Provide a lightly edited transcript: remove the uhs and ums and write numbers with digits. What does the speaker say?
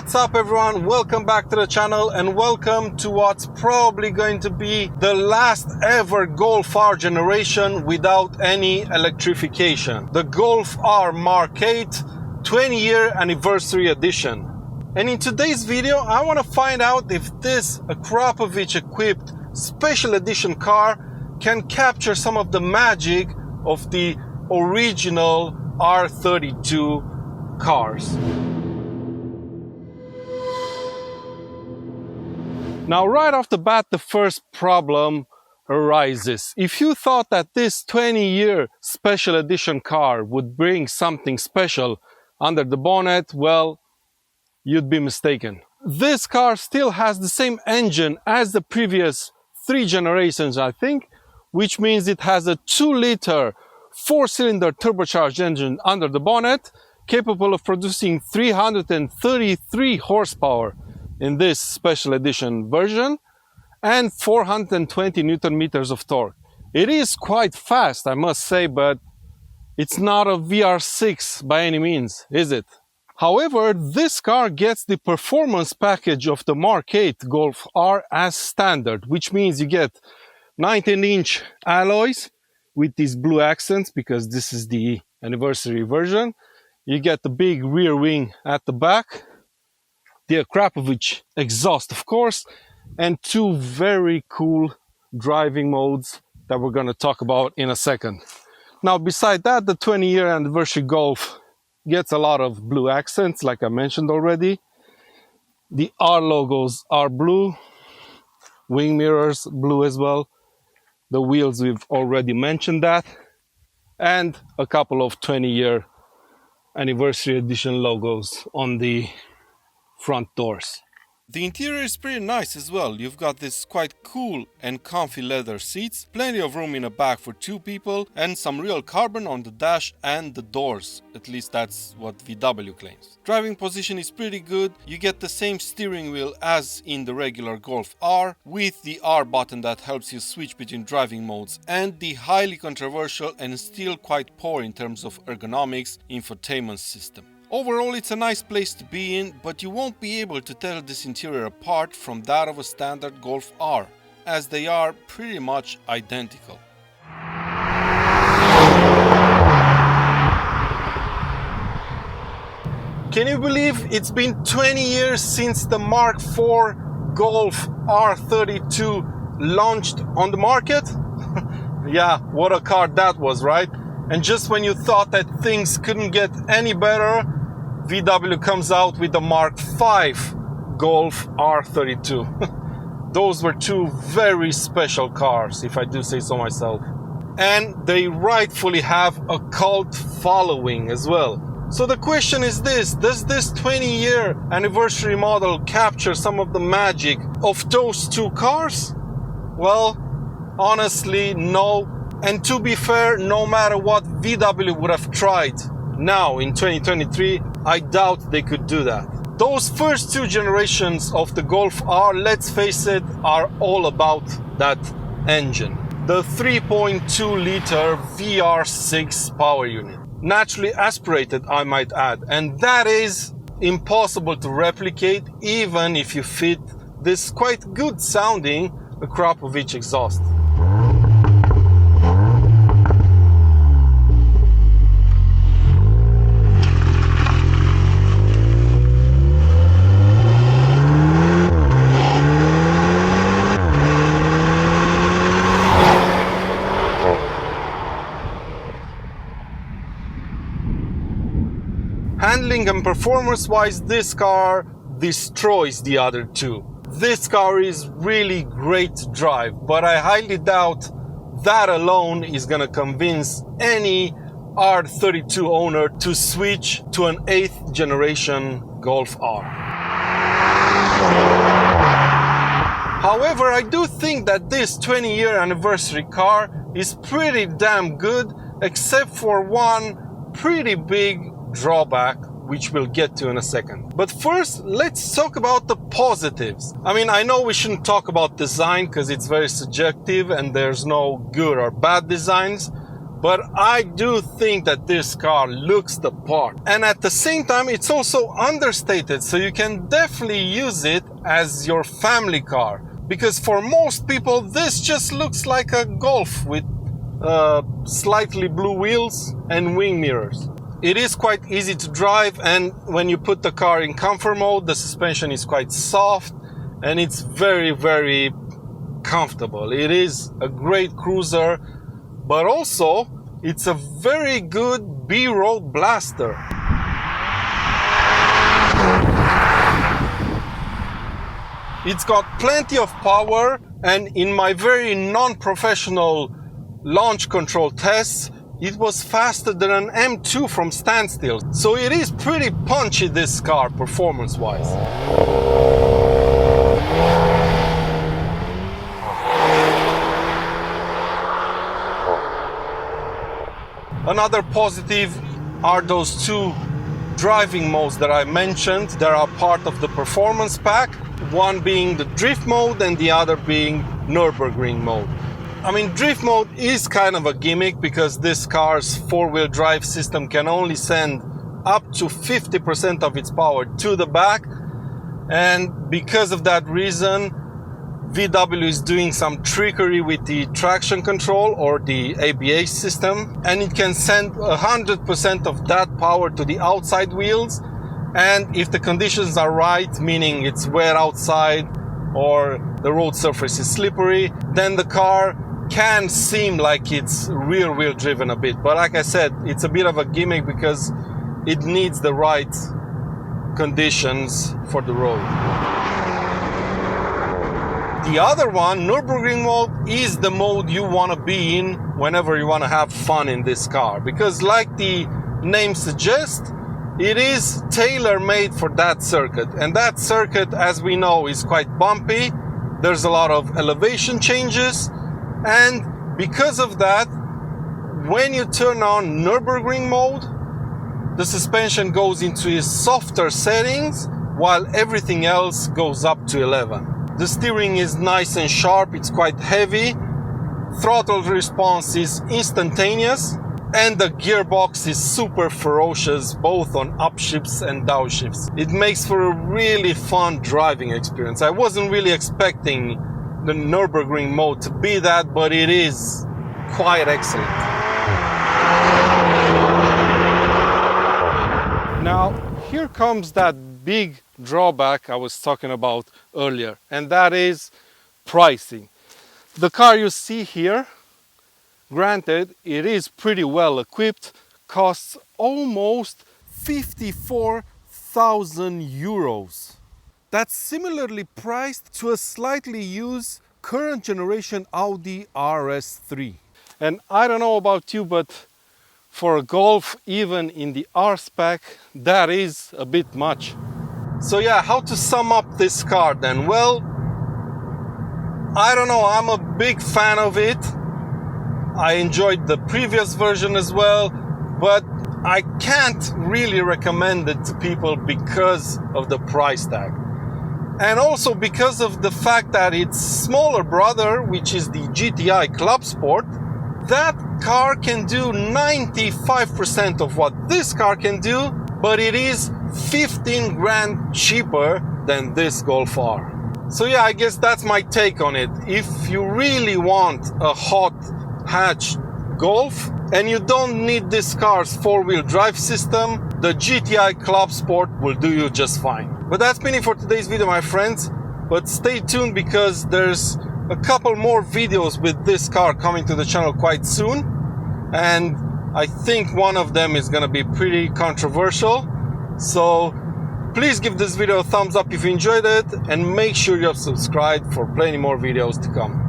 What's up everyone, welcome back to the channel and welcome to what's probably going to be the last ever Golf R generation without any electrification. The Golf R Mark 8 20-year anniversary edition. And in today's video I want to find out if this Akrapovic equipped special edition car can capture some of the magic of the original R32 cars. Now, right off the bat, the first problem arises. If you thought that this 20-year special edition car would bring something special under the bonnet, well, you'd be mistaken. This car still has the same engine as the previous 3 generations, I think, which means it has a 2-liter 4-cylinder turbocharged engine under the bonnet, capable of producing 333 horsepower in this special edition version and 420 Newton meters of torque. It is quite fast, I must say, but it's not a VR6 by any means, is it? However, this car gets the performance package of the Mark 8 Golf R as standard, which means you get 19-inch alloys with these blue accents because this is the anniversary version. You get the big rear wing at the back, the Akrapovic exhaust, of course, and 2 very cool driving modes that we're going to talk about in a second. Now, beside that, the 20-year anniversary Golf gets a lot of blue accents, like I mentioned already. The R logos are blue, wing mirrors blue as well. The wheels, we've already mentioned that, and a couple of 20-year anniversary edition logos on the front doors. The interior is pretty nice as well. You've got this quite cool and comfy leather seats, plenty of room in the back for 2 people, and some real carbon on the dash and the doors. At least that's what VW claims. Driving position is pretty good. You get the same steering wheel as in the regular Golf R, with the R button that helps you switch between driving modes, and the highly controversial and still quite poor in terms of ergonomics infotainment system. Overall, it's a nice place to be in, but you won't be able to tell this interior apart from that of a standard Golf R, as they are pretty much identical. Can you believe it's been 20 years since the Mark IV Golf R32 launched on the market? Yeah, what a car that was, right? And just when you thought that things couldn't get any better, VW comes out with the Mark V Golf R32. Those were 2 very special cars, if I do say so myself. And they rightfully have a cult following as well. So the question is this: does this 20-year anniversary model capture some of the magic of those 2 cars? Well, honestly, no. And to be fair, no matter what VW would have tried now in 2023, I doubt they could do that. Those first 2 generations of the Golf R, let's face it, are all about that engine. The 3.2-liter VR6 power unit. Naturally aspirated, I might add. And that is impossible to replicate even if you fit this quite good sounding Akrapovic exhaust. Handling and performance-wise, this car destroys the other 2. This car is really great to drive, but I highly doubt that alone is gonna convince any R32 owner to switch to an 8th generation Golf R. However, I do think that this 20-year anniversary car is pretty damn good, except for one pretty big drawback, which we'll get to in a second. But first, let's talk about the positives. I mean, I know we shouldn't talk about design because it's very subjective and there's no good or bad designs, but I do think that this car looks the part. And at the same time, it's also understated, so you can definitely use it as your family car. Because for most people, this just looks like a Golf with slightly blue wheels and wing mirrors. It is quite easy to drive, and when you put the car in comfort mode, the suspension is quite soft and it's very, very comfortable. It is a great cruiser, but also it's a very good B-road blaster. It's got plenty of power, and in my very non-professional launch control tests, it was faster than an M2 from standstill. So it is pretty punchy, this car, performance-wise. Another positive are those two driving modes that I mentioned that are part of the performance pack. One being the drift mode and the other being Nürburgring mode. I mean, drift mode is kind of a gimmick because this car's four-wheel drive system can only send up to 50% of its power to the back. And because of that reason, VW is doing some trickery with the traction control or the ABS system, and it can send 100% of that power to the outside wheels. And if the conditions are right, meaning it's wet outside or the road surface is slippery, then the car can seem like it's rear-wheel driven a bit. But like I said, it's a bit of a gimmick because it needs the right conditions for the road. The other one, Nürburgring mode, is the mode you want to be in whenever you want to have fun in this car. Because like the name suggests, it is tailor-made for that circuit. And that circuit, as we know, is quite bumpy. There's a lot of elevation changes. And because of that, when you turn on Nürburgring mode, the suspension goes into its softer settings while everything else goes up to 11. The steering is nice and sharp, it's quite heavy. Throttle response is instantaneous. And the gearbox is super ferocious, both on upshifts and downshifts. It makes for a really fun driving experience. I wasn't really expecting the Nürburgring mode to be that, but it is quite excellent. Now, here comes that big drawback I was talking about earlier, and that is pricing. The car you see here, granted, it is pretty well equipped, costs almost 54,000 euros. That's similarly priced to a slightly used current generation Audi RS3. And I don't know about you, but for a Golf, even in the R spec, that is a bit much. So yeah, how to sum up this car then? Well, I don't know, I'm a big fan of it. I enjoyed the previous version as well, but I can't really recommend it to people because of the price tag. And also because of the fact that its smaller brother, which is the GTI Club Sport, that car can do 95% of what this car can do, but it is 15 grand cheaper than this Golf R. So yeah, I guess that's my take on it. If you really want a hot hatch Golf and you don't need this car's four-wheel drive system, the GTI Club Sport will do you just fine. But that's been it for today's video, my friends. But stay tuned because there's a couple more videos with this car coming to the channel quite soon. And I think one of them is gonna be pretty controversial. So please give this video a thumbs up if you enjoyed it and make sure you're subscribed for plenty more videos to come.